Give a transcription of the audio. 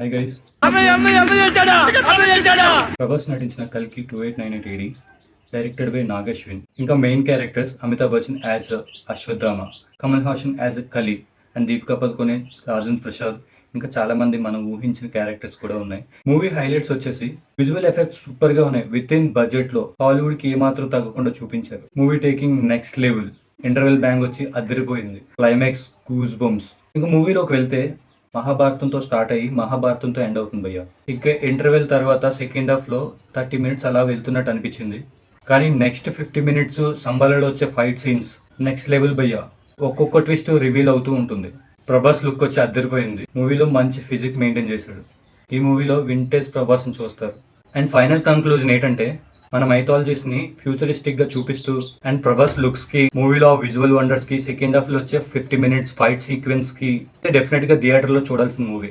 Hi guys, Prabhas నటించిన కల్కి 2898 AD directed by Nagashwin. ఇంకా main characters Amitabh Bachchan as Ashwatthama, Kamal Haasan as Kali and Deepika Padukone, Rajendra Prasad, ఇంకా చాలా మంది మనం ఊహించిన క్యారెక్టర్స్ కూడా ఉన్నాయి. మూవీ హైలైట్స్ వచ్చేసి విజువల్ ఎఫెక్ట్స్ సూపర్ గా ఉన్నాయి. విత్ ఇన్ బడ్జెట్ లో హాలీవుడ్ కి ఏమాత్రం తగ్గకుండా చూపించారు. Movie taking next level. Interval bang వచ్చి అదిరిపోయింది. Climax goose bumps. ఇంకా మూవీలోకి వెళ్తే మహాభారతంతో స్టార్ట్ అయ్యి మహాభారతంతో ఎండ్ అవుతుంది భయ్య. ఇంకా ఇంటర్వెల్ తర్వాత సెకండ్ హాఫ్ లో 30 minutes అలా వెళ్తున్నట్టు అనిపించింది. కానీ నెక్స్ట్ 50 minutes సంబాలలో వచ్చే ఫైట్ సీన్స్ నెక్స్ట్ లెవెల్ భయ్య. ఒక్కొక్క ట్విస్ట్ రివీల్ అవుతూ ఉంటుంది. ప్రభాస్ లుక్ వచ్చి అద్దరిపోయింది. మూవీలో మంచి ఫిజిక్ మెయింటైన్ చేశాడు. ఈ మూవీలో వింటేజ్ ప్రభాస్ని చూస్తారు. అండ్ ఫైనల్ కన్క్లూజన్ ఏంటంటే మన మైథాలజీస్ ని ఫ్యూచరిస్టిక్ గా చూపిస్తూ అండ్ ప్రభాస్ లుక్స్ కి, మూవీలో విజువల్ వండర్స్ కి, సెకండ్ హాఫ్ లో వచ్చే 50 minutes ఫైట్ సీక్వెన్స్ కి డెఫినెట్ గా థియేటర్ లో చూడాల్సిన మూవీ.